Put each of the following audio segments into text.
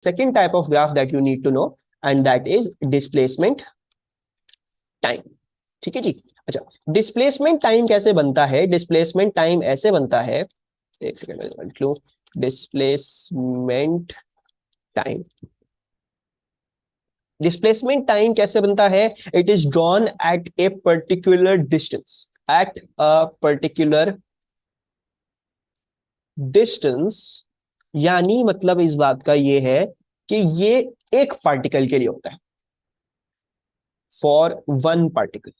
second type of graph that you need to know, and that is displacement time. ठीक है जी। अच्छा, displacement time कैसे बनता है? डिस्प्लेसमेंट टाइम ऐसे बनता है, एक सेकंड में लिख लूं, डिस्प्लेसमेंट टाइम। डिस्प्लेसमेंट टाइम कैसे बनता है? It is drawn at a particular distance, at a particular distance. यानी मतलब इस बात का ये है कि ये एक पार्टिकल के लिए होता है, फॉर वन पार्टिकल।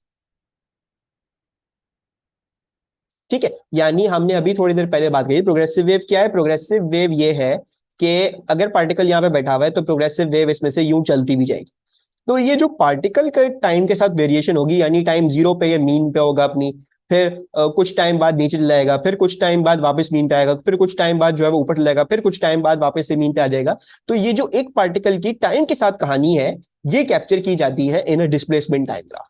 ठीक है, यानी हमने अभी थोड़ी देर पहले बात की, प्रोग्रेसिव वेव क्या है? प्रोग्रेसिव वेव ये है कि अगर पार्टिकल यहां पे बैठा हुआ है तो प्रोग्रेसिव वेव इसमें से यूं चलती भी जाएगी। तो ये जो पार्टिकल के टाइम के साथ वेरिएशन होगी, यानी टाइम जीरो पे या मीन पे होगा अपनी, फिर कुछ टाइम बाद नीचे चला जाएगा, फिर कुछ टाइम बाद वापस मीन पे आएगा, फिर कुछ टाइम बाद जो है वो ऊपर चला जाएगा, फिर कुछ टाइम बाद वापस से मीन पे आ जाएगा। तो ये जो एक पार्टिकल की टाइम के साथ कहानी है, ये कैप्चर की जाती है इन अ डिस्प्लेसमेंट टाइम ग्राफ।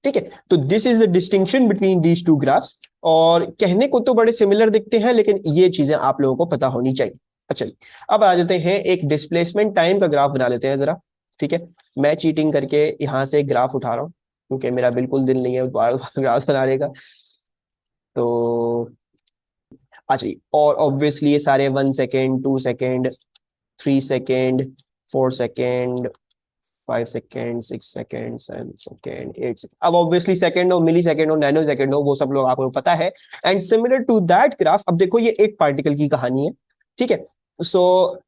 ठीक है, तो this is the distinction between these two graphs. और कहने को तो बड़े सिमिलर दिखते हैं, लेकिन ये चीजें आप लोगों को पता होनी चाहिए। अच्छा, अब आ जाते हैं एक डिस्प्लेसमेंट टाइम का ग्राफ बना लेते हैं जरा। ठीक है, मैं चीटिंग करके यहां से ग्राफ उठा रहा हूं, क्योंकि मेरा बिल्कुल दिल नहीं है बार बार ग्राफ बनाने का। तो अच्छा जी, और ऑब्वियसली ये सारे 1 second, 2 second, 3 second, 4 second, 5 second, 6 second, 7 second, 8 second. अब ऑब्वियसली सेकेंड हो, मिली सेकेंड हो, नैनो सेकेंड हो, वो सब लोग आपको पता है। And similar to that graph, अब देखो ये एक पार्टिकल की कहानी है। ठीक है, सो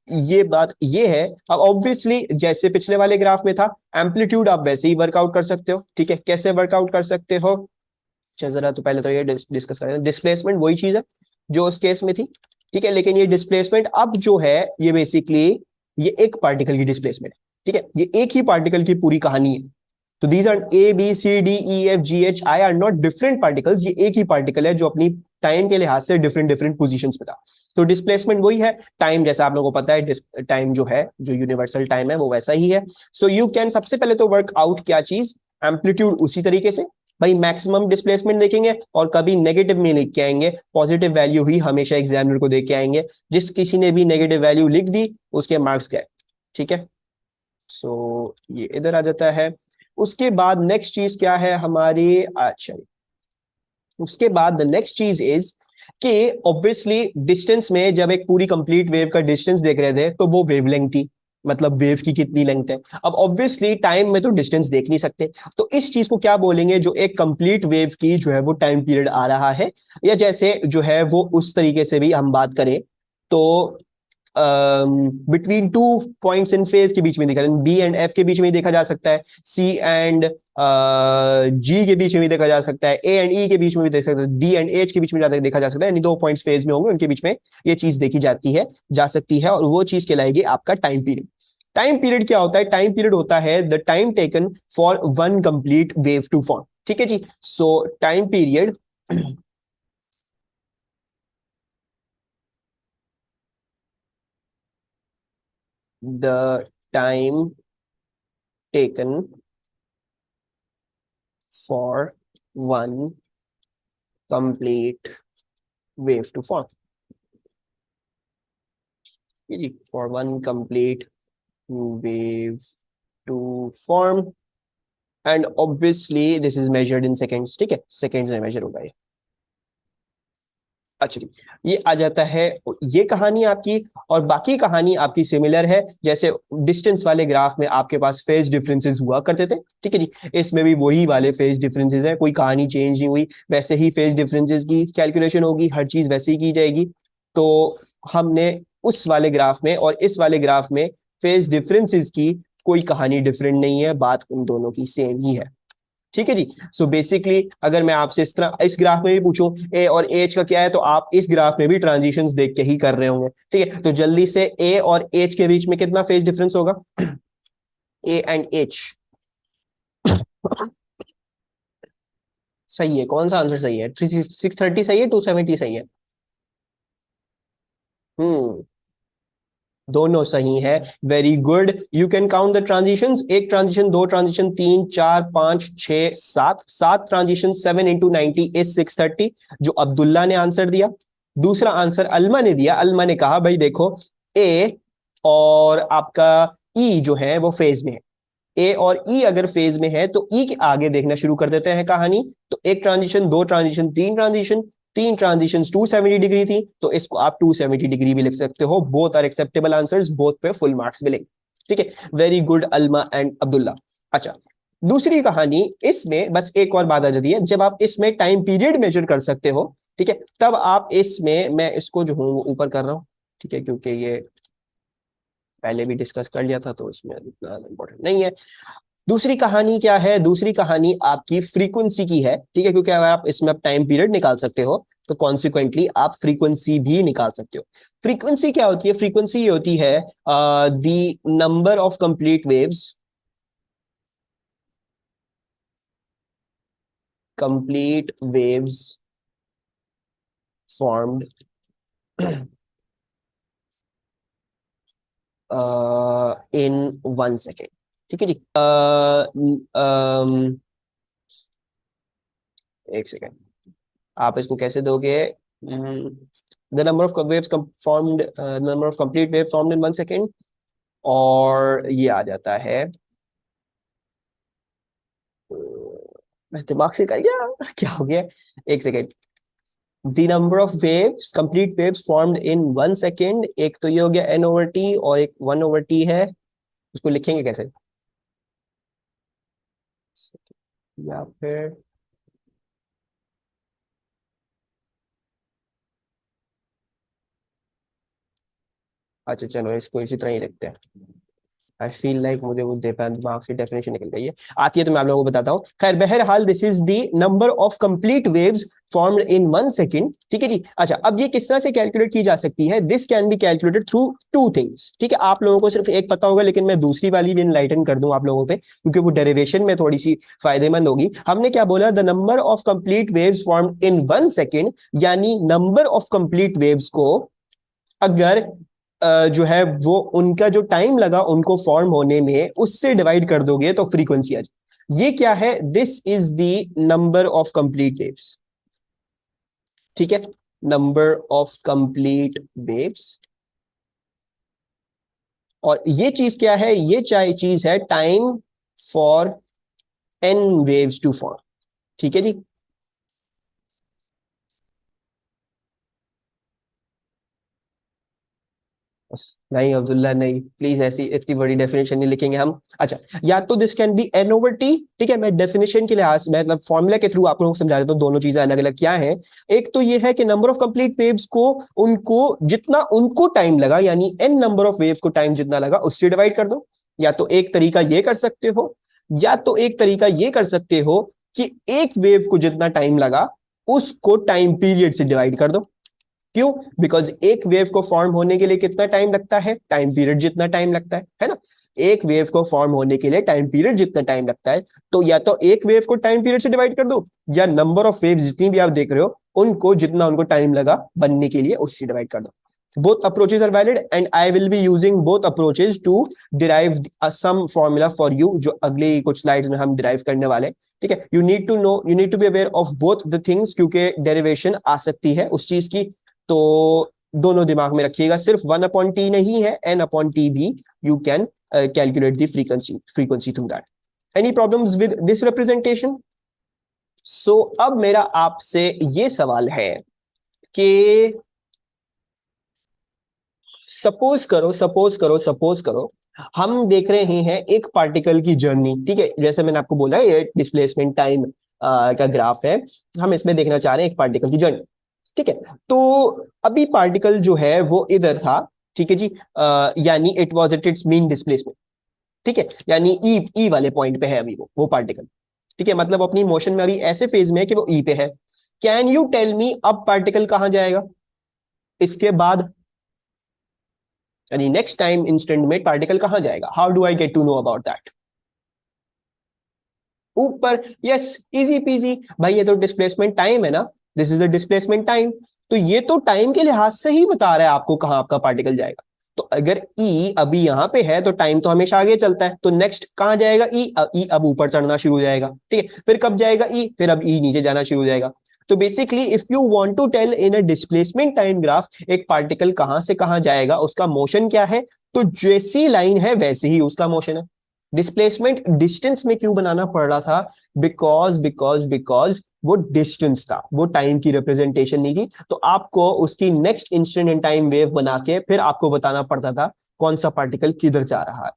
ये बात ये है। अब ऑब्वियसली जैसे पिछले वाले ग्राफ में था, एम्पलीट्यूड आप वैसे ही वर्कआउट कर सकते हो। ठीक है, कैसे वर्कआउट कर सकते हो? अच्छा, जरा तो पहले तो ये डिस्कस करें। डिस्प्लेसमेंट वही चीज है जो उस केस में थी। ठीक है, लेकिन ये डिस्प्लेसमेंट अब जो है, ये बेसिकली ये एक पार्टिकल की डिस्प्लेसमेंट है। ठीक है, ये एक ही पार्टिकल की पूरी कहानी है। तो these are A B C D E F G H I are not different particles, ये एक ही पार्टिकल है जो अपनी टाइम के लिहाज से डिफरेंट डिफरेंट पोजीशंस पे था। तो डिस्प्लेसमेंट वही है। टाइम जैसा आप लोगों को पता है, टाइम जो है, जो यूनिवर्सल टाइम है, वो वैसा ही है। सो यू कैन सबसे पहले तो वर्क आउट क्या चीज, एम्पलीट्यूड उसी तरीके से। भाई मैक्सिमम डिस्प्लेसमेंट देखेंगे और कभी नेगेटिव नहीं लिख के आएंगे, पॉजिटिव वैल्यू ही हमेशा एग्जामिनर को दे के आएंगे। जिस किसी ने भी नेगेटिव वैल्यू लिख दी उसके मार्क्स गए। ठीक है, सो ये इधर आ जाता है। उसके बाद नेक्स्ट चीज क्या है हमारी? अच्छा, उसके बाद द नेक्स्ट चीज इज कि ऑब्वियसली डिस्टेंस में जब एक पूरी कंप्लीट वेव का डिस्टेंस देख रहे थे तो वो वेवलेंथ थी, मतलब वेव की कितनी लेंथ है। अब ऑब्वियसली टाइम में तो डिस्टेंस देख नहीं सकते, तो इस चीज को क्या बोलेंगे? जो एक कंप्लीट वेव की जो है वो टाइम पीरियड आ रहा है, या जैसे जो है वो उस तरीके से भी हम बात करें तो between two points in phase के बीच में देखा, बी एंड एफ के बीच में देखा जा सकता है, सी एंड जी के बीच में भी देखा जा सकता है, ए एंड ई के बीच में भी देख सकते हैं, डी एंड एच के बीच में देखा जा सकता है। यानी दो पॉइंट्स फेज में होंगे, उनके बीच में ये चीज देखी जाती है, जा सकती है, और वो चीज कहलाएगी आपका टाइम पीरियड। टाइम पीरियड क्या होता है? टाइम पीरियड होता है the time taken for one complete wave to form. ठीक है जी, so time period the time taken for one complete wave to form. For one complete wave to form, and obviously this is measured in seconds. ठीक है, seconds में measure होगा ये। अच्छा जी, ये आ जाता है ये कहानी आपकी। और बाकी कहानी आपकी सिमिलर है, जैसे डिस्टेंस वाले ग्राफ में आपके पास फेज डिफरेंसेस हुआ करते थे। ठीक है जी, इसमें भी वही वाले फेज डिफरेंसेस है, कोई कहानी चेंज नहीं हुई, वैसे ही फेज डिफरेंसेस की कैलकुलेशन होगी, हर चीज वैसे ही की जाएगी। तो हमने उस वाले ग्राफ में और इस वाले ग्राफ में फेज डिफरेंसेस की कोई कहानी डिफरेंट नहीं है, बात उन दोनों की सेम ही है। ठीक है जी, सो बेसिकली अगर मैं आपसे इस तरह इस ग्राफ में भी पूछूं ए और एच का क्या है, तो आप इस ग्राफ में भी ट्रांजिशंस देख के ही कर रहे होंगे। ठीक है, तो जल्दी से ए और एच के बीच में कितना फेज डिफरेंस होगा? A and H. सही है, कौन सा आंसर सही है? 630 सही है, 270 सही है? हम्म, दोनों सही है। Very good, you can count the transitions. एक ट्रांजिशन, दो ट्रांजिशन, 3, 4, 5, 6, 7, 7 ट्रांजिशन, 7 into 90 इज 630, जो अब्दुल्ला ने आंसर दिया। दूसरा आंसर अल्मा ने दिया। अल्मा ने कहा भाई देखो, ए और आपका ई जो है वो फेज में है। ए और ई अगर फेज में है तो ई के आगे देखना शुरू कर देते हैं कहानी। तो एक ट्रांजिशन, दो ट्रांजिशन, तीन ट्रांजिशन, तीन ट्रांजिशन 270 डिग्री थी, तो इसको आप 270 डिग्री भी लिख सकते हो। Both are acceptable answers, both पे फुल मार्क्स मिलेंगे। ठीक है, very good Alma and Abdullah. अच्छा, दूसरी कहानी, इसमें बस एक और बात आ जाती है, जब आप इसमें टाइम पीरियड मेजर कर सकते हो, ठीक है, तब आप इसमें, मैं इसको जो हूँ वो ऊपर कर रहा हूँ, ठीक है, क्योंकि ये पहले भी डिस्कस कर लिया था तो इसमें इतना इंपॉर्टेंट नहीं है। दूसरी कहानी क्या है? दूसरी कहानी आपकी फ्रीक्वेंसी की है, ठीक है, क्योंकि अगर आप इसमें आप टाइम पीरियड निकाल सकते हो तो कॉन्सिक्वेंटली आप फ्रीक्वेंसी भी निकाल सकते हो। फ्रीक्वेंसी क्या होती है? फ्रीक्वेंसी ये होती है the number of complete waves, complete waves formed in 1 second. ठीक है जी। एक सेकेंड, आप इसको कैसे दोगे? The number of waves formed, number of complete wave formed in 1 second, और ये आ जाता है, मैं दिमाग से कर गया क्या हो गया, एक second. The number of waves, complete waves formed in 1 second, एक तो ये हो गया एन ओवर टी, और एक 1/t है, उसको लिखेंगे कैसे? या फिर अच्छा चलो इसको इसी तरह ही लिखते हैं। आई फील लाइक मुझे वो दिमाग से डेफिनेशन निकल गई है, आती है तो मैं आप लोगों को बताता हूँ। खैर बहरहाल this is the number of complete waves formed in 1 second. ठीक है जी। अच्छा, अब ये किस तरह से कैलकुलेट की जा सकती है? This can be calculated through two things. ठीक है, आप लोगों को सिर्फ एक पता होगा, लेकिन मैं दूसरी वाली भी इनलाइटन कर दूं आप लोगों पे, क्योंकि वो डेरिवेशन में थोड़ी सी फायदेमंद होगी। हमने क्या बोला? The number of complete waves formed in 1 second, यानी नंबर ऑफ कंप्लीट वेव्स को अगर जो है वो उनका जो टाइम लगा उनको फॉर्म होने में, उससे डिवाइड कर दोगे तो फ्रीक्वेंसी आ जाए। ये क्या है? This is the number of complete waves. ठीक है, नंबर ऑफ कंप्लीट वेव्स। और ये चीज क्या है? ये चीज है time for N waves to form. ठीक है जी। नहीं अब्दुल्ला नहीं, प्लीज ऐसी इतनी बड़ी डेफिनेशन नहीं लिखेंगे हम। अच्छा, या तो this can be N over T. ठीक है, मैं डेफिनेशन के लिहाज मतलब फॉर्मूला के थ्रू आप लोगों को समझा देता हूँ, दोनों चीजें अलग अलग क्या है। एक तो ये है कि नंबर ऑफ कंप्लीट वेव्स को, उनको जितना उनको टाइम लगा, यानी एन नंबर ऑफ वेव्स को टाइम जितना लगा उससे डिवाइड कर दो। या तो एक तरीका ये कर सकते हो, या तो एक तरीका ये कर सकते हो कि एक वेव को जितना टाइम लगा उसको टाइम पीरियड से डिवाइड कर दो। क्यों? बिकॉज एक वेव को फॉर्म होने के लिए कितना टाइम लगता है? टाइम पीरियड जितना टाइम लगता है ना। एक वेव को फॉर्म होने के लिए टाइम पीरियड जितना टाइम लगता है, तो या तो एक वेव को टाइम पीरियड से डिवाइड कर दो, या नंबर ऑफ वेव जितनी भी आप देख रहे हो उनको जितना उनको टाइम लगा बनने के लिए उससे डिवाइड कर दो। Both approaches are valid and I will be using both approaches to derive some formula for you, जो अगली कुछ स्लाइड्स में हम डिराइव करने वाले। ठीक है, you need to know, you need to be aware of both the things, क्योंकि डेरिवेशन आ सकती है उस चीज की। तो दोनों दिमाग में रखिएगा, सिर्फ 1/t नहीं है, n/t भी you can calculate the frequency through that. Any problems with this representation? So अब मेरा आपसे ये सवाल है कि सपोज करो हम देख रहे हैं एक पार्टिकल की जर्नी। ठीक है, जैसे मैंने आपको बोला ये डिस्प्लेसमेंट टाइम का ग्राफ है, हम इसमें देखना चाह रहे हैं एक पार्टिकल की जर्नी। ठीक है, तो अभी पार्टिकल जो है वो इधर था। ठीक है जी, यानी it was at its mean displacement. ठीक है, यानी ई ई वाले पॉइंट पे है अभी वो पार्टिकल। ठीक है, मतलब अपनी मोशन में अभी ऐसे फेज में है कि वो ई पे है। कैन यू टेल मी अब पार्टिकल कहां जाएगा इसके बाद? यानी नेक्स्ट टाइम इंस्टेंट में पार्टिकल कहां जाएगा? How do I get to know about that? ऊपर। यस, इजी पीजी भाई, ये तो डिस्प्लेसमेंट टाइम है ना, this is the displacement time. तो ये तो टाइम के लिहाज से ही बता रहा है आपको कहां आपका पार्टिकल जाएगा। तो अगर ई अभी यहां पे है तो टाइम तो हमेशा आगे चलता है, तो नेक्स्ट कहां जाएगा? ई ई अब ऊपर चढ़ना शुरू हो जाएगा। ठीक है, फिर कब जाएगा ई? फिर अब ई नीचे जाना शुरू हो जाएगा। तो basically if you want to tell in a displacement time graph एक पार्टिकल कहां से कहां जाएगा, उसका मोशन क्या है, तो जैसी लाइन है वैसे ही उसका मोशन है। डिस्प्लेसमेंट डिस्टेंस में क्यों बनाना पड़ रहा था, बिकॉज वो डिस्टेंस था, वो टाइम की रिप्रेजेंटेशन नहीं थी, तो आपको उसकी next instant in time wave बना के फिर आपको बताना पड़ता था कौन सा पार्टिकल किधर जा रहा है,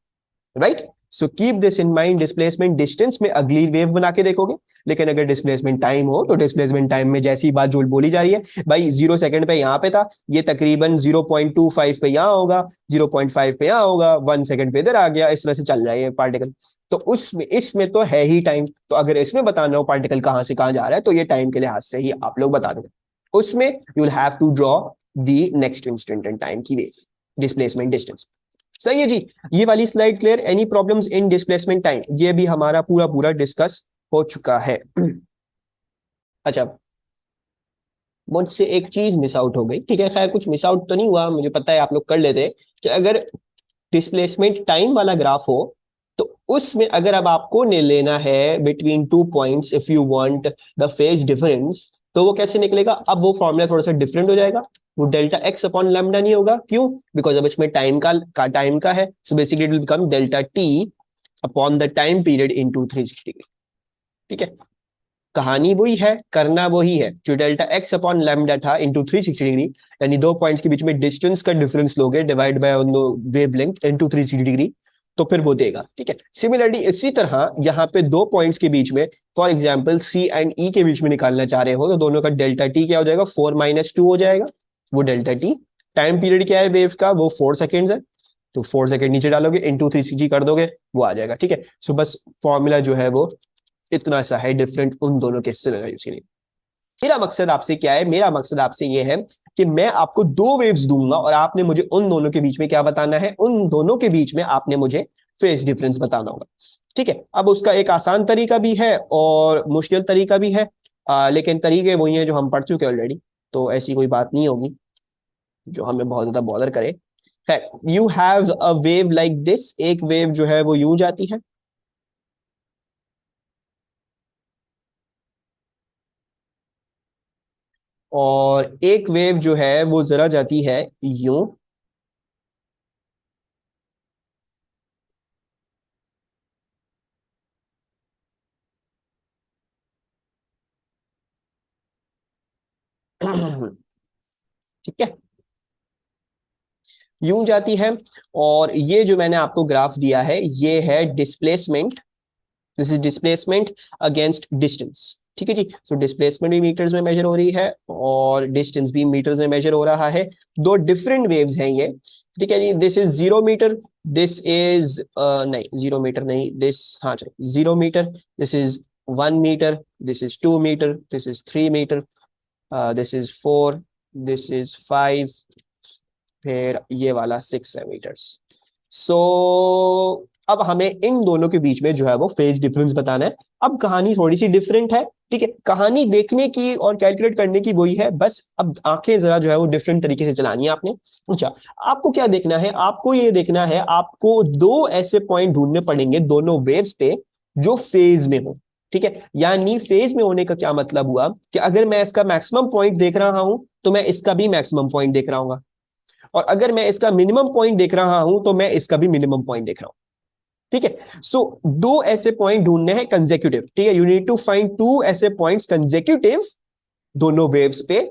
right. So keep this in mind, displacement distance में अगली वेव बना के देखोगे, लेकिन अगर डिस्प्लेसमेंट टाइम हो तो डिस्प्लेसमेंट टाइम में जैसी बात जो बोली जा रही है, भाई 0 सेकंड पे यहां पे था, ये तकरीबन 0.25 पे यहां होगा, 0.5 पे यहां होगा, 1 सेकंड पे इधर आ गया, इस तरह से चल रहा है ये पार्टिकल। तो उसमें इसमें तो है ही टाइम, तो अगर इसमें बताना हो पार्टिकल कहां से कहां जा रहा है तो ये टाइम के लिहाज से ही आप लोग बता देंगे। उसमें you will have to draw the next instant in time की वेव, डिस्प्लेसमेंट डिस्टेंस। सही है जी। ये वाली slide clear, any problems in displacement time, ये भी हमारा पूरा पूरा डिस्कस हो चुका है। अच्छा, मुझसे एक चीज मिस आउट हो गई, ठीक है, खैर कुछ मिस आउट तो नहीं हुआ, मुझे पता है आप लोग कर लेते कि अगर डिस्प्लेसमेंट टाइम वाला ग्राफ हो तो उसमें अगर अब आपको ने लेना है between 2 points, if you want the phase difference, तो वो कैसे निकलेगा, अब वो फॉर्मूला थोड़ा सा डिफरेंट हो जाएगा, वो डेल्टा एक्स अपॉन लैम्डा नहीं होगा, क्यों, बिकॉज अब इसमें टाइम का है, so basically it will become delta T upon the time period into 360 degree. ठीक है, कहानी वही है, करना वही है, जो डेल्टा एक्स अपॉन लैम्डा था इंटू 360 डिग्री, यानी दो पॉइंट्स के बीच में डिस्टेंस का डिफरेंस लोगे divide by wavelength into 360 degree, तो फिर वो देगा। ठीक है, सिमिलरली इसी तरह यहाँ पे दो पॉइंट्स के बीच में, फॉर एग्जाम्पल सी एंड ई के बीच में निकालना चाह रहे हो, तो दोनों का डेल्टा टी क्या हो जाएगा, 4 - 2 हो जाएगा, वो डेल्टा टी। टाइम पीरियड क्या है वेव का, वो 4 सेकेंड है, तो 4 सेकेंड नीचे डालोगे इंटू 360 कर दोगे, वो आ जाएगा। ठीक है, सो बस फॉर्मूला जो है वो इतना सा है डिफरेंट उन दोनों के सिनेरियोज के लिए। मेरा मकसद आपसे क्या है, मेरा मकसद आपसे ये है कि मैं आपको दो वेव्स दूंगा और आपने मुझे उन दोनों के बीच में क्या बताना है, उन दोनों के बीच में आपने मुझे फेज डिफरेंस बताना होगा। ठीक है, अब उसका एक आसान तरीका भी है और मुश्किल तरीका भी है, लेकिन तरीके वही है जो हम पढ़ चुके ऑलरेडी, तो ऐसी कोई बात नहीं होगी जो हमें बहुत ज्यादा बॉदर करे। है, you have a wave like this, एक वेव जो है वो यूं जाती है, और एक वेव जो है वो जरा जाती है यूं, ठीक है, यूं जाती है। और ये जो मैंने आपको ग्राफ दिया है ये है displacement, this is displacement against distance. ठीक है जी, सो डिस्प्लेसमेंट भी मीटर्स में मेजर हो रही है और डिस्टेंस भी मीटर्स में मेजर हो रहा है, दो डिफरेंट वेव्स हैं ये। ठीक है जी, this is 0 metre, this is नहीं 0 मीटर नहीं, दिस, हाँ चलो 0 metre, this is 1 metre, this is 2 metre, this is 3 metre, this is 4, this is 5, फिर ये वाला 6 मीटर्स। सो अब हमें इन दोनों के बीच में जो है वो फेज डिफरेंस बताना है। अब कहानी थोड़ी सी डिफरेंट है, ठीक है, कहानी देखने की और कैलकुलेट करने की वही है, बस अब आंखें जरा जो है वो डिफरेंट तरीके से चलानी है आपने। अच्छा, आपको क्या देखना है, आपको ये देखना है, आपको दो ऐसे पॉइंट ढूंढने पड़ेंगे दोनों वेव्स पे जो फेज में हो। ठीक है, यानी फेज में होने का क्या मतलब हुआ कि अगर मैं इसका मैक्सिमम पॉइंट देख रहा हूं तो मैं इसका भी मैक्सिमम पॉइंट देख रहा हूँ, और अगर मैं इसका मिनिमम पॉइंट देख रहा हूं तो मैं इसका भी मिनिमम पॉइंट देख रहा हूं। ठीक है, सो दो ऐसे पॉइंट ढूंढने हैं कंसेक्यूटिव, ठीक है, you need to find two ऐसे पॉइंट्स कंसेक्यूटिव दोनों वेव्स पे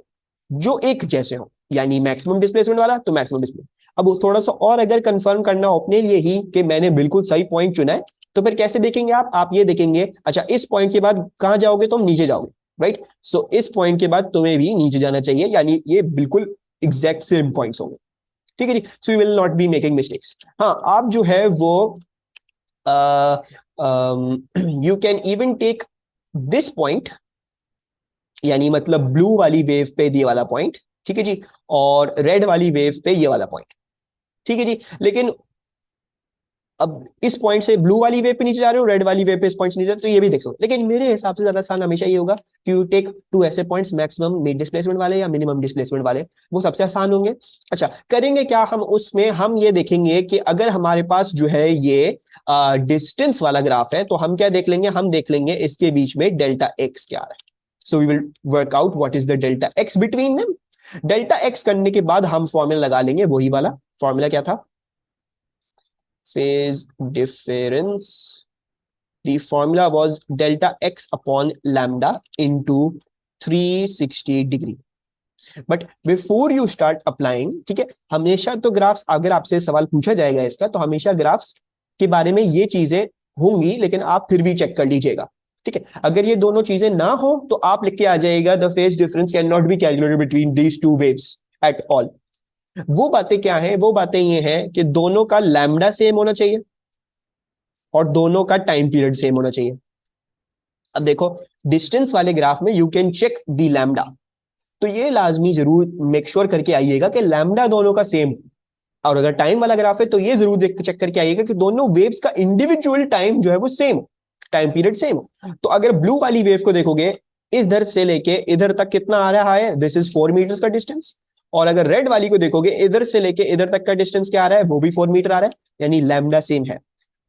जो एक जैसे हो, यानी मैक्सिमम डिस्प्लेसमेंट वाला तो मैक्सिमम डिस्प्लेसमेंट। अब वो थोड़ा सा और अगर कंफर्म करना हो अपने लिए ही कि मैंने बिल्कुल सही पॉइंट चुना है, तो फिर कैसे देखेंगे आप ये देखेंगे, अच्छा इस पॉइंट के बाद कहां जाओगे, तुम नीचे जाओगे, राइट। सो इस पॉइंट के बाद तुम्हें भी नीचे जाना चाहिए, यानी ये बिल्कुल एग्जैक्ट सेम पॉइंट्स होंगे। ठीक है जी, so you will not be making mistakes. हाँ, आप जो है वो you can even take this point, यानी मतलब ब्लू वाली वेव पे ये वाला पॉइंट, ठीक है जी, और रेड वाली वेव पे ये वाला पॉइंट। ठीक है जी, लेकिन अब इस पॉइंट से ब्लू वाली वेव पे नीचे जा रहे हो, रेड वाली वेव पे इस पॉइंट से नीचे जा रहे हो, तो ये भी देख सकते हो, लेकिन मेरे हिसाब से ज्यादा आसान हमेशा ये होगा कि यू टेक टू ऐसे पॉइंट्स, मैक्सिमम मिड डिस्प्लेसमेंट वाले या मिनिमम डिस्प्लेसमेंट वाले, वो सबसे आसान होंगे। अच्छा, करेंगे क्या हम उसमें, हम ये देखेंगे कि अगर हमारे पास जो है ये डिस्टेंस वाला ग्राफ है तो हम क्या देख लेंगे, हम देख लेंगे इसके बीच में डेल्टा एक्स क्या आ रहा है। So we will work out what is the delta x between them. Delta x करने के बाद हम फॉर्मूला लगा लेंगे, वही वाला फॉर्मूला क्या था, phase difference. The formula was delta x upon lambda into 360 degree. But before you start applying, ठीक है, हमेशा तो ग्राफ्स, अगर आपसे सवाल पूछा जाएगा इसका, तो हमेशा ग्राफ्स के बारे में ये चीजें होंगी, लेकिन आप फिर भी चेक कर लीजिएगा। ठीक है, अगर ये दोनों चीजें ना हो तो आप लिख के आ जाएगा the phase difference can not be calculated between these two waves at all. वो बातें क्या है, वो बातें ये हैं कि दोनों का लैम्डा सेम होना चाहिए और दोनों का टाइम पीरियड सेम होना चाहिए। अब देखो, डिस्टेंस वाले ग्राफ में you can check the lambda, तो ये लाजमी जरूर मेक श्योर करके आइएगा कि लैम्डा दोनों का सेम। और अगर टाइम वाला ग्राफ है तो ये जरूर देख चेक करके आइएगा कि दोनों वेव्स का इंडिविजुअल टाइम जो है वो सेम, टाइम पीरियड सेम हो। तो अगर ब्लू वाली वेव को देखोगे, इधर से लेके इधर तक कितना आ रहा है, दिस इज 4 मीटर्स का डिस्टेंस। और अगर रेड वाली को देखोगे, इधर से लेके इधर तक का डिस्टेंस क्या आ रहा है, वो भी 4 मीटर आ रहा है, यानी लैम्डा सेम है।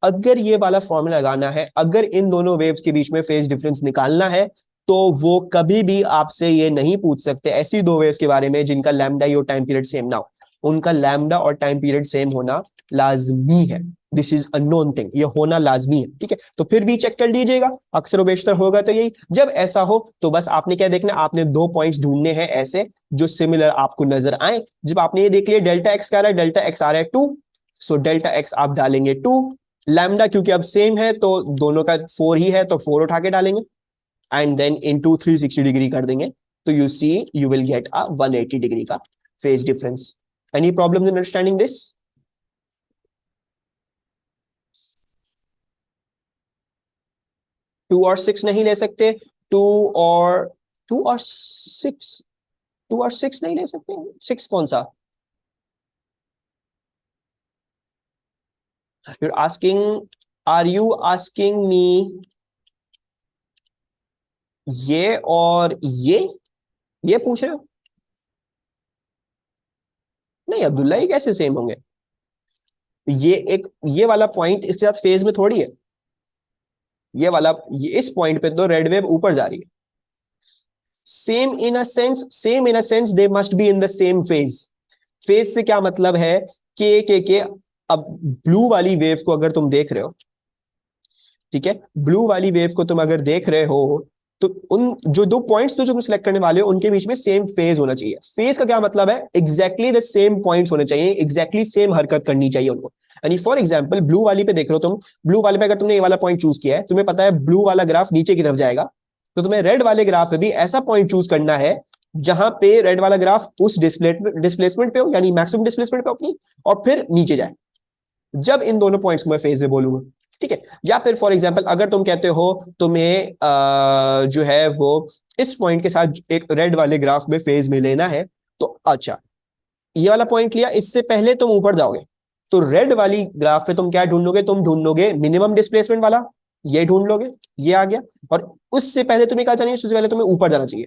अगर ये वाला फॉर्मूला लगाना है, अगर इन दोनों वेव्स के बीच में फेज डिफरेंस निकालना है, तो वो कभी भी आपसे ये नहीं पूछ सकते ऐसी दो वेव्स के बारे में जिनका लैम्डा और टाइम पीरियड सेम ना हो। उनका लैम्डा और टाइम पीरियड सेम होना लाजमी है, this is a known thing, ये होना लाजमी है। ठीक है, तो फिर भी चेक कर लीजिएगा, अक्सर बेशतर होगा तो यही। जब ऐसा हो तो बस आपने क्या देखना, आपने दो पॉइंट्स ढूंढने हैं ऐसे जो सिमिलर आपको नजर आए। जब आपने ये देख लिया डेल्टा एक्स क्या आ रहा है, डेल्टा एक्स आ रहा है 2, सो डेल्टा एक्स आप डालेंगे 2, लैम्डा क्योंकि अब सेम है तो दोनों का 4 ही है तो 4 उठा के डालेंगे, एंड देन इनटू 360 डिग्री कर देंगे, तो you see you will get a 180 degree का phase difference. Any problem in understanding this? 2 और 6 नहीं ले सकते, 2 और 2 और 6, 2 और 6 नहीं ले सकते, 6 कौन सा? You're asking, are you asking me ये और ये पूछ रहे हो? नहीं अब्दुल्ला, ये कैसे सेम होंगे? ये एक, ये वाला पॉइंट इसके साथ फेज में थोड़ी है, ये वाला, ये इस पॉइंट पे तो रेड वेव ऊपर जा रही है। Same in a sense, same in a sense they must be in the same phase. Phase से क्या मतलब है, के अब ब्लू वाली वेव को अगर तुम देख रहे हो, ठीक है, ब्लू वाली वेव को तुम अगर देख रहे हो, तो उन जो दो पॉइंट्स तो जो तुम सिलेक्ट करने वाले हो उनके बीच में सेम फेज होना चाहिए। फेज का क्या मतलब है, एग्जैक्टली द सेम पॉइंट्स होने चाहिए, एग्जैक्टली सेम हरकत करनी चाहिए उनको। यानी फॉर एग्जांपल ब्लू वाली पे देख रहे हो तुम, ब्लू वाले पे अगर तुमने ये वाला पॉइंट चूज किया है, तुम्हें पता है ब्लू वाला ग्राफ नीचे की तरफ जाएगा, तो तुम्हें रेड वाले ग्राफ पे भी ऐसा पॉइंट चूज करना है जहां पे रेड वाला ग्राफ उस डिस्प्लेसमेंट पे हो, यानी मैक्सिमम डिस्प्लेसमेंट पे अपनी, और फिर नीचे जाए। जब इन दोनों पॉइंट्स को मैं फेज में बोलूंगा, ठीक है। या फिर फॉर एग्जांपल अगर तुम कहते हो तुम्हें जो है वो इस पॉइंट के साथ एक रेड वाले ग्राफ में फेज में लेना है, तो अच्छा, ये वाला पॉइंट लिया, इससे पहले तुम ऊपर जाओगे तो रेड वाली ग्राफ पे तुम क्या ढूंढोगे, तुम ढूंढोगे मिनिमम डिस्प्लेसमेंट वाला, ये ढूंढ लोगे, ये आ गया। और उससे पहले तुम्हें क्या चाहिए, उससे पहले तुम्हें ऊपर जाना चाहिए।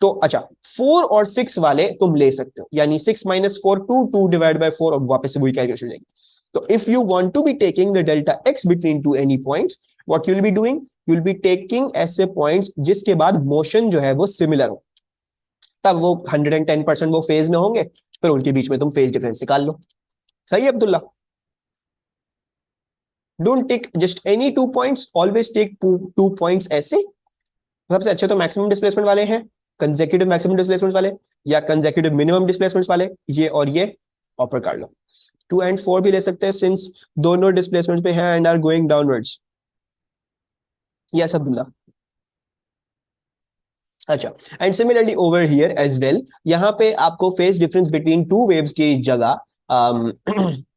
तो अच्छा, 4 और 6 वाले तुम ले सकते हो, यानी 6 माइनस 4 2, 2 डिवाइड बाय 4, और वापस से वही कैलकुलेशन जाएगी। तो if you want to be taking the delta x between two any points, what you will be doing, you will be taking ऐसे पॉइंट्स जिसके बाद मोशन जो है वो सिमिलर हो, तब वो 110% वो फेज में होंगे, फिर उनके बीच में तुम फेज डिफरेंस निकाल लो। सही है Abdullah? Don't take just any 2 points, always take 2 points ऐसे। सबसे अच्छे तो मैक्सिमम डिस्प्लेसमेंट वाले हैं, कंसेक्यूटिव मैक्सिमम डिस्प्लेसमेंट वाले या कंसेक्यूटिव मिनिमम डिस्प्लेसमेंट वाले, ये और ये ऑपर कर लो। 2 एंड 4 भी ले सकते हैं सिंस दोनों डिस्प्लेसमेंट पे हैं and are going downwards. Yes Abdullah. अच्छा, and similarly over here as well, यहाँ पे आपको phase difference between two waves की जगह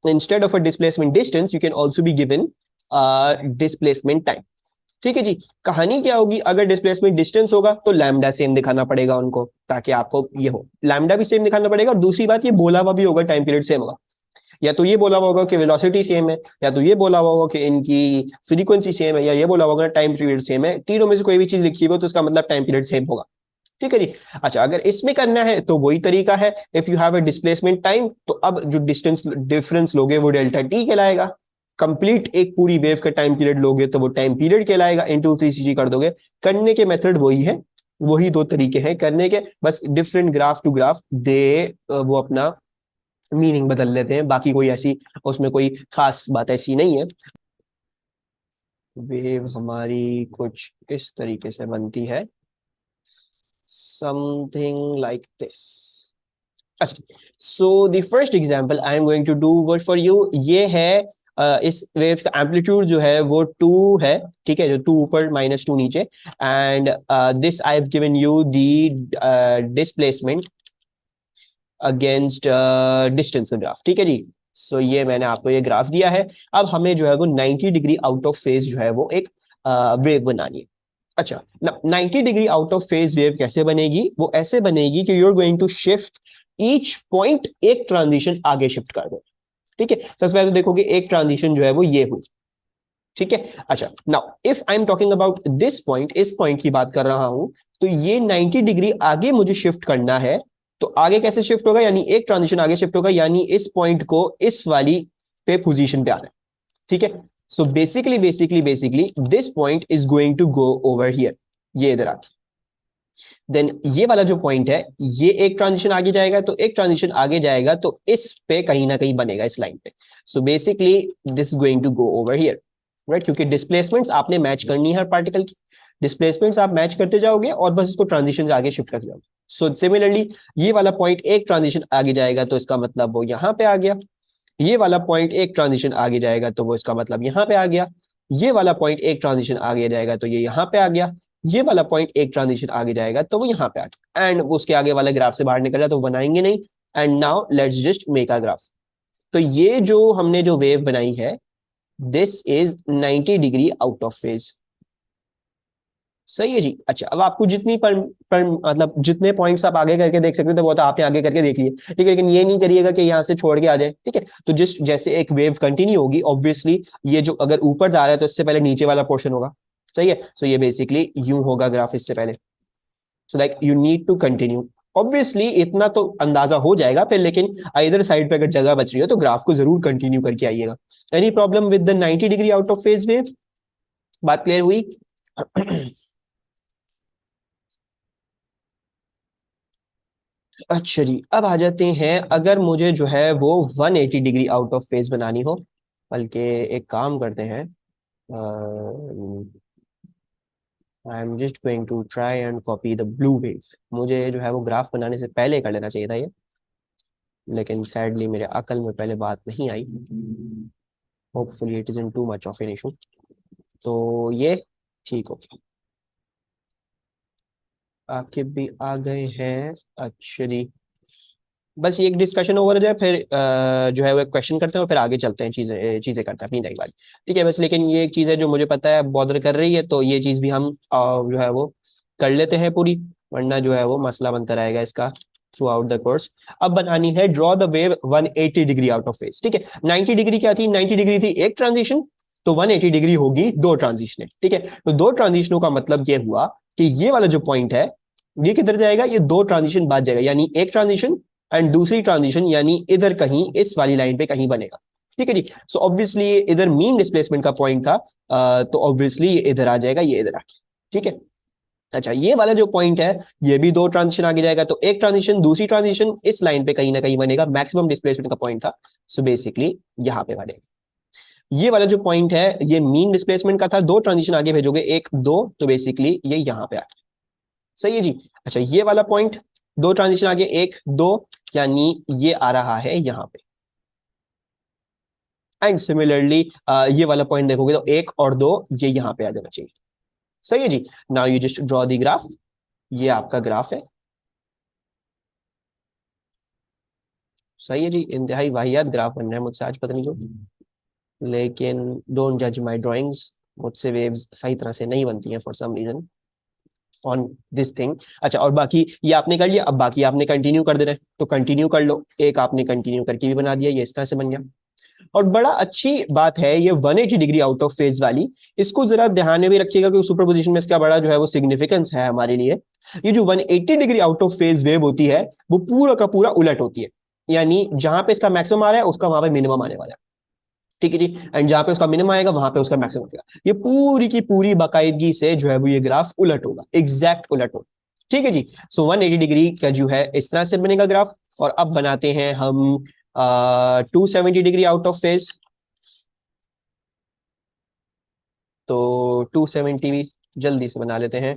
instead of a displacement distance you can also be given displacement time. ठीक है जी। कहानी क्या होगी, अगर डिस्प्लेसमेंट डिस्टेंस होगा तो लैम्डा सेम दिखाना पड़ेगा उनको, ताकि आपको ये हो, लैम्डा भी सेम दिखाना पड़ेगा, और दूसरी बात ये बोला हुआ भी होगा टाइम पीरियड सेम होगा। या तो ये बोला हुआ होगा कि वेलोसिटी सेम है, या तो ये बोला हुआ होगा कि इनकी फ्रीक्वेंसी सेम है, या ये बोला होगा टाइम पीरियड सेम है। तीनों में से कोई भी चीज लिखी हो तो उसका मतलब टाइम पीरियड सेम होगा। ठीक है जी। अच्छा, अगर इसमें करना है तो वही तरीका है, if you have a displacement time, तो अब जो डिस्टेंस डिफरेंस लोगे वो डेल्टा टी कहलाएगा। कंप्लीट एक पूरी वेव का टाइम पीरियड लोगे तो वो टाइम पीरियड कहलाएगा, इनटू 360 कर दोगे। करने के मेथड वही है, वही दो तरीके हैं करने के, बस डिफरेंट ग्राफ टू ग्राफ दे वो अपना मीनिंग बदल लेते हैं, बाकी कोई ऐसी उसमें कोई खास बात ऐसी नहीं है। वेव हमारी कुछ इस तरीके से बनती है, समथिंग लाइक दिस। अच्छा, so the first example I am going to do word for you, ये है इस वेव का एम्पलीट्यूड जो है वो 2 है, ठीक है, जो 2 ऊपर -2 नीचे, and this I have given you the displacement against distance का ग्राफ, ठीक है जी। सो ये मैंने आपको ये ग्राफ दिया है। अब हमें जो है वो 90 डिग्री आउट ऑफ फेज जो है वो एक वेव बनानी है। अच्छा, 90 degree out of phase wave कैसे बनेगी? वो ऐसे बनेगी कि you are going to shift each point, एक ट्रांजिशन आगे शिफ्ट कर दो, ठीक है। सबसे पहले तो देखोगे एक ट्रांजिशन जो है वो ये हुई, ठीक है। अच्छा, now if I am talking about this point, इस पॉइंट की बात कर रहा हूं, तो ये 90 डिग्री आगे मुझे शिफ्ट करना है। तो आगे कैसे शिफ्ट होगा? यानी एक ट्रांजिशन आगे शिफ्ट होगा, यानी इस पॉइंट को इस वाली पे पोजीशन पे आना है, ठीक है। So basically this point is going to go over here, ये इधर आके, देन ये वाला जो पॉइंट है ये एक ट्रांजिशन आगे जाएगा, तो एक ट्रांजिशन आगे जाएगा तो इस पे कहीं ना कहीं बनेगा, इस लाइन पे। So basically this is going to go over here, right, क्योंकि डिस्प्लेसमेंट्स आपने मैच करनी है हर पार्टिकल की, डिस्प्लेसमेंट्स आप मैच करते जाओगे और बस इसको ट्रांजिशन आगे शिफ्ट करते जाओगे। सो सिमिलरली ये वाला पॉइंट एक ट्रांजिशन आगे जाएगा तो इसका मतलब वो यहाँ पे आ गया, ये वाला पॉइंट एक ट्रांजिशन आगे जाएगा तो वो इसका मतलब यहाँ पे आ गया, ये वाला पॉइंट एक ट्रांजिशन आगे जाएगा तो ये यहाँ पे आ गया, ये वाला पॉइंट एक ट्रांजिशन आगे जाएगा तो वो यहाँ पे आ गया, एंड उसके आगे वाले ग्राफ से बाहर निकल जाए तो बनाएंगे नहीं। And now let's just make a graph. तो ये जो हमने जो वेव बनाई है, this is 90 degree out of phase, सही है जी। अच्छा, अब आपको जितनी पर मतलब जितने पॉइंट्स आप आगे करके देख सकते हो तो वो तो आपने आगे करके देख लिए, ठीक है, लेकिन ये नहीं करिएगा कि यहाँ से छोड़ के आ जाए, ठीक है। तो जिस जैसे एक वेव कंटिन्यू होगी, ऑब्वियसली ये जो अगर ऊपर जा रहा है तो इससे पहले नीचे वाला पोर्शन होगा, सही है। सो ये बेसिकली यूं होगा ग्राफ इससे पहले। So like you need to continue, obviously इतना तो अंदाजा हो जाएगा फिर, लेकिन इधर साइड पे अगर जगह बच रही हो तो ग्राफ को जरूर कंटिन्यू करके आइएगा। Any problem with the 90 degree out of phase wave? बात क्लियर हुई? अच्छा जी, अब आ जाते हैं, अगर मुझे जो है वो 180 डिग्री आउट ऑफ फेज बनानी हो, बल्कि एक काम करते हैं, I am just going to try and copy the blue wave. मुझे जो है वो ग्राफ बनाने से पहले कर लेना चाहिए था ये, लेकिन सैडली मेरे अकल में पहले बात नहीं आई। Hopefully it is in too much of an issue. तो ये ठीक हो गया, आपके भी आ गए हैं। अच्छा जी, बस ये एक डिस्कशन ओवर हो जाए, फिर जो है वो एक क्वेश्चन करते हैं और फिर आगे चलते हैं, चीजें चीजें करते हैं अपनी नई बात, ठीक है। बस लेकिन ये एक चीज है जो मुझे पता है बॉदर कर रही है, तो ये चीज भी हम जो है वो कर लेते हैं पूरी, वरना जो है वो मसला बनता रहेगा इसका थ्रू आउट द कोर्स। अब बनानी है draw the wave 180 degree out of phase, ठीक है। 90 डिग्री क्या थी? 90 डिग्री थी एक ट्रांजिशन, तो 180 डिग्री होगी दो ट्रांजिशन, ठीक है। तो दो ट्रांजिशनों का मतलब ये हुआ कि ये वाला जो पॉइंट है ये किधर जाएगा? ये दो ट्रांजिशन बाद जाएगा, यानी एक ट्रांजिशन एंड दूसरी ट्रांजिशन, यानी इधर कहीं इस वाली लाइन पे कहीं बनेगा, ठीक है जी। सो ऑब्वियसली ये इधर मीन डिस्प्लेसमेंट का पॉइंट था, तो ऑब्वियसली ये इधर आ जाएगा, ये इधर आ गया, ठीक है। अच्छा, ये वाला जो पॉइंट है ये भी दो ट्रांजिशन आगे जाएगा, तो एक ट्रांजिशन दूसरी ट्रांजिशन इस लाइन पे कहीं ना कहीं बनेगा, मैक्सिमम डिस्प्लेसमेंट का पॉइंट था। सो बेसिकली यहाँ पे बनेगा। ये वाला जो पॉइंट है ये मीन डिस्प्लेसमेंट का था, दो ट्रांजिशन आगे भेजोगे एक दो, तो बेसिकली ये यहाँ पे आ गया, सही है जी। अच्छा, ये वाला पॉइंट दो ट्रांजिशन आगे एक दो, यानी ये आ रहा है यहाँ पे। एंड सिमिलरली ये वाला पॉइंट देखोगे तो एक और दो, ये यहाँ पे आ जाना चाहिए, सही है जी। Now you just draw the graph, ये आपका ग्राफ है, सही है जी। इंतहाई वाहियात ग्राफ बन रहा है मुझसे आज, पता नहीं क्यों, लेकिन डोंट जज माई ड्रॉइंग्स, मुझसे वेव्स सही तरह से नहीं बनती हैं for some reason on this thing. अच्छा, और बाकी ये आपने कर लिया, अब बाकी आपने कंटिन्यू कर देना है, तो कंटिन्यू कर लो, एक आपने कंटिन्यू करके भी बना दिया, ये इस तरह से बन गया। और बड़ा अच्छी बात है ये 180 डिग्री आउट ऑफ फेज वाली, इसको जरा ध्यान में भी रखिएगा कि सुपरपोजिशन में इसका बड़ा जो है वो सिग्निफिकेंस है हमारे लिए। ये जो 180 degree out of phase wave होती है वो पूरा का पूरा उलट होती है, यानी जहां पे इसका मैक्सिमम आ रहा है उसका वहां पे मिनिमम आने वाला है, ठीक है जी। एंड जहां पे उसका मिनिमम आएगा वहां पे उसका मैक्सिमम आएगा, ये पूरी की पूरी बाकायदगी से जो है वो ये ग्राफ उलट होगा, एग्जैक्ट उलट होगा, ठीक है जी। सो 180 डिग्री का जो है इस तरह से बनेगा ग्राफ। और अब बनाते हैं हम 270 डिग्री आउट ऑफ फेज। तो 270 भी जल्दी से बना लेते हैं।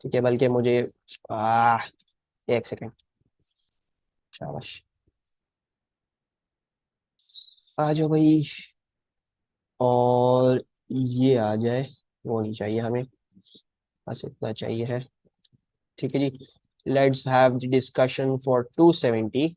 ठीक है, बल्कि मुझे आ, एक सेकेंड। शाबाश, आ जाओ भाई। और ये आ जाए, वो नहीं चाहिए हमें, बस इतना चाहिए है। ठीक है जी। Let's have the discussion for 270।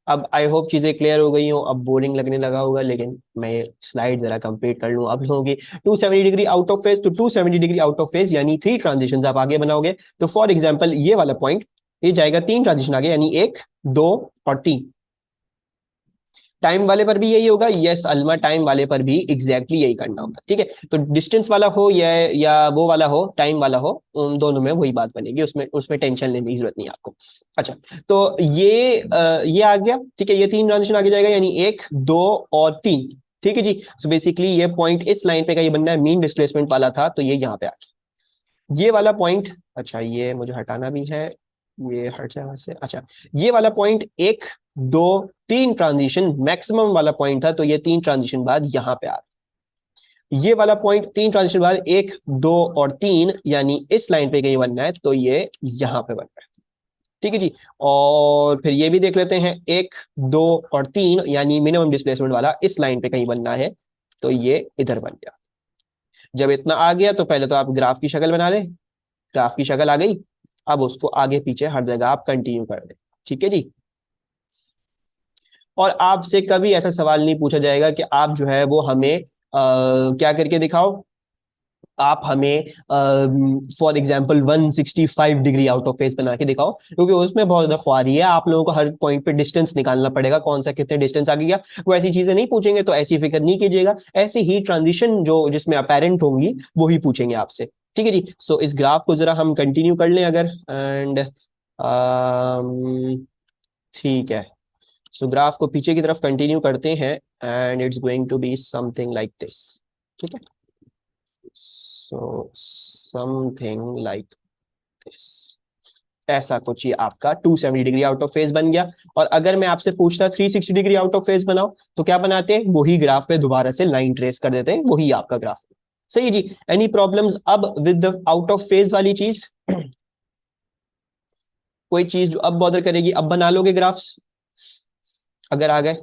अब आई होप चीजें क्लियर हो गई हो। अब बोरिंग लगने लगा होगा, लेकिन मैं ये स्लाइड जरा कंप्लीट कर लूं आप लोगों की। 270 डिग्री आउट ऑफ फेज, तो 270 डिग्री आउट ऑफ फेज यानी 3 ट्रांजिशन आप आगे बनाओगे। तो फॉर एग्जाम्पल ये वाला पॉइंट, ये जाएगा 3 ट्रांजिशन आगे, यानी 1, 2 और 3। टाइम वाले पर भी यही होगा। यस अलमा, टाइम वाले पर भी एग्जैक्टली यही करना होगा। ठीक है, तो डिस्टेंस वाला हो या वो वाला हो, टाइम वाला हो, उन दोनों में वही बात बनेगी। उसमें उसमें टेंशन लेने की जरूरत नहीं है आपको। अच्छा, तो ये आ गया। ठीक है, ये 3 ट्रांजिशन आगे जाएगा, यानी 1, 2 और 3। ठीक है जी। सो बेसिकली ये पॉइंट इस लाइन पे का ये बनना है, मीन डिस्प्लेसमेंट वाला था, तो ये यहाँ पे आ गया ये वाला पॉइंट। अच्छा, ये मुझे हटाना भी है, ये हट जाए वहां से। अच्छा, ये वाला पॉइंट 1, 2, 3 ट्रांजिशन मैक्सिमम वाला पॉइंट था, तो ये 3 ट्रांजिशन बाद यहां पे आ रहा है। ये वाला पॉइंट 3 ट्रांजिशन बाद 1, 2 और 3, यानी इस लाइन पे कहीं बनना है, तो ये यहां पे बन रहा है। ठीक है जी। और फिर ये भी देख लेते हैं, 1, 2 और 3 यानी मिनिमम डिस्प्लेसमेंट वाला इस लाइन पे कहीं बनना है, तो ये इधर बन गया। जब इतना आ गया तो पहले तो आप ग्राफ की शक्ल बना लें। ग्राफ की शक्ल आ गई। अब उसको आगे पीछे हर जगह आप कंटिन्यू कर दें। ठीक है जी। और आपसे कभी ऐसा सवाल नहीं पूछा जाएगा कि आप जो है वो हमें क्या करके दिखाओ। आप हमें for example 165 degree out of face बना के दिखाओ, क्योंकि उसमें बहुत ज्यादा ख्वारी है। आप लोगों को हर पॉइंट पे डिस्टेंस निकालना पड़ेगा, कौन सा कितने डिस्टेंस आ गया। वो ऐसी चीजें नहीं पूछेंगे, तो ऐसी फिक्र नहीं कीजिएगा। ऐसी ही ट्रांजिशन जो जिसमें अपेरेंट होंगी वो ही पूछेंगे आपसे। ठीक है जी। सो इस ग्राफ को जरा हम कंटिन्यू कर लें अगर, एंड ठीक है। सो ग्राफ को पीछे की तरफ कंटिन्यू करते हैं, and it's going to be something like this. ठीक है, सो समथिंग लाइक दिस। ऐसा कुछ ये आपका 270 डिग्री आउट ऑफ फेज बन गया। और अगर मैं आपसे पूछता 360 डिग्री आउट ऑफ फेज बनाओ, तो क्या बनाते हैं, वही ग्राफ पे दोबारा से लाइन ट्रेस कर देते हैं, वही आपका ग्राफ। सही है जी। एनी प्रॉब्लम्स अब with the out of phase वाली चीज? कोई चीज जो अब बॉदर करेगी? अब बना लोगे ग्राफ्स अगर आ गए?